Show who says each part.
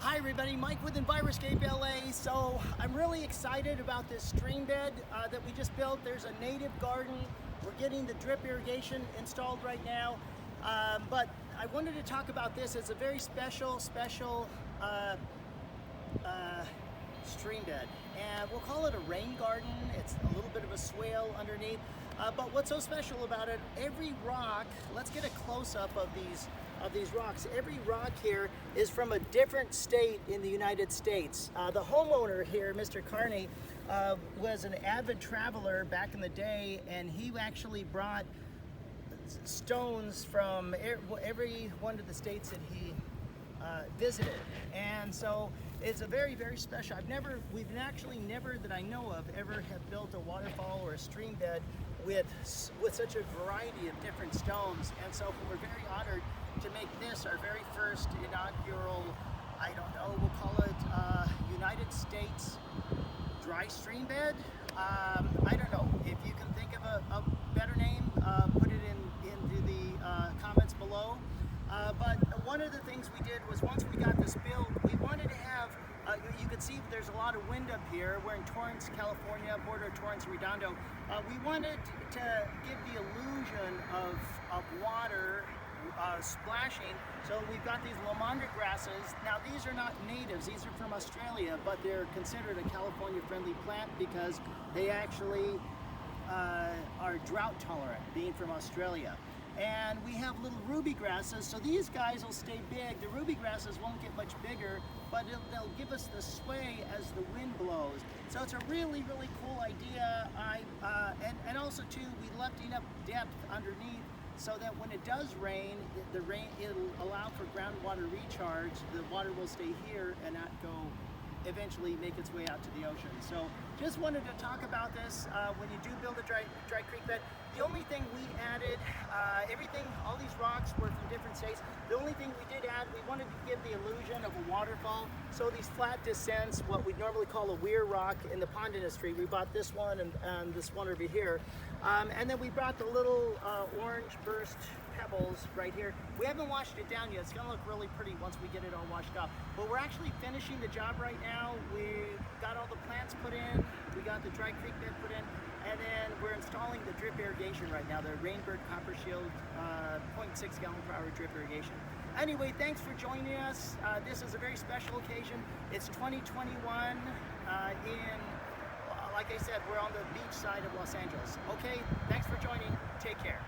Speaker 1: Hi everybody, Mike with Enviroscape LA. So I'm really excited about this stream bed that we just built. There's a native garden. We're getting the drip irrigation installed right now. But I wanted to talk about this. It's a very special stream bed. And we'll call it a rain garden. It's a little bit of a swale underneath. But what's so special about it, every rock, let's get a close-up of these rocks. Every rock here is from a different state in the United States. The homeowner here, Mr. Carney, was an avid traveler back in the day, and he actually brought stones from every one of the states that he visited. And so it's a very, very special. We've actually never, that I know of, ever have built a waterfall or a stream bed with such a variety of different stones. And so we're very honored to make this our very first inaugural, I don't know, we'll call it United States dry stream bed. I don't know, if you can think of a better name, put it into the comments below. But one of the things we did was, once we got this built, we wanted to have, you can see there's a lot of wind up here. We're in Torrance, California, border of Torrance and Redondo. We wanted to give the illusion of water splashing. So we've got these Lomondra grasses. Now these are not natives, these are from Australia, but they're considered a California friendly plant because they actually are drought tolerant, being from Australia. And we have little ruby grasses, so these guys will stay big. The ruby grasses won't get much bigger, but they'll give us the sway as the wind blows. So it's a really, really cool idea. And also too, we left enough depth underneath so that when it does rain, it'll allow for groundwater recharge. The water will stay here and not go eventually make its way out to the ocean. So just wanted to talk about this. When you do build a dry creek bed, the only thing we added, all these rocks were from different states. The only thing we did add, we wanted to give the illusion of a waterfall. So these flat descents, what we normally call a weir rock in the pond industry, we bought this one and this one over here. And then we brought the little orange burst pebbles right here. We haven't washed it down yet. It's gonna look really pretty once we get it all washed off. But we're actually finishing the job right now. We got all the plants put in, we got the dry creek bed put in, and then we're installing the drip irrigation right now, the Rainbird Copper Shield 0.6 gallon per hour drip irrigation. Anyway, thanks for joining us. This is a very special occasion. It's 2021 like I said, we're on the beach side of Los Angeles. Okay, thanks for joining. Take care.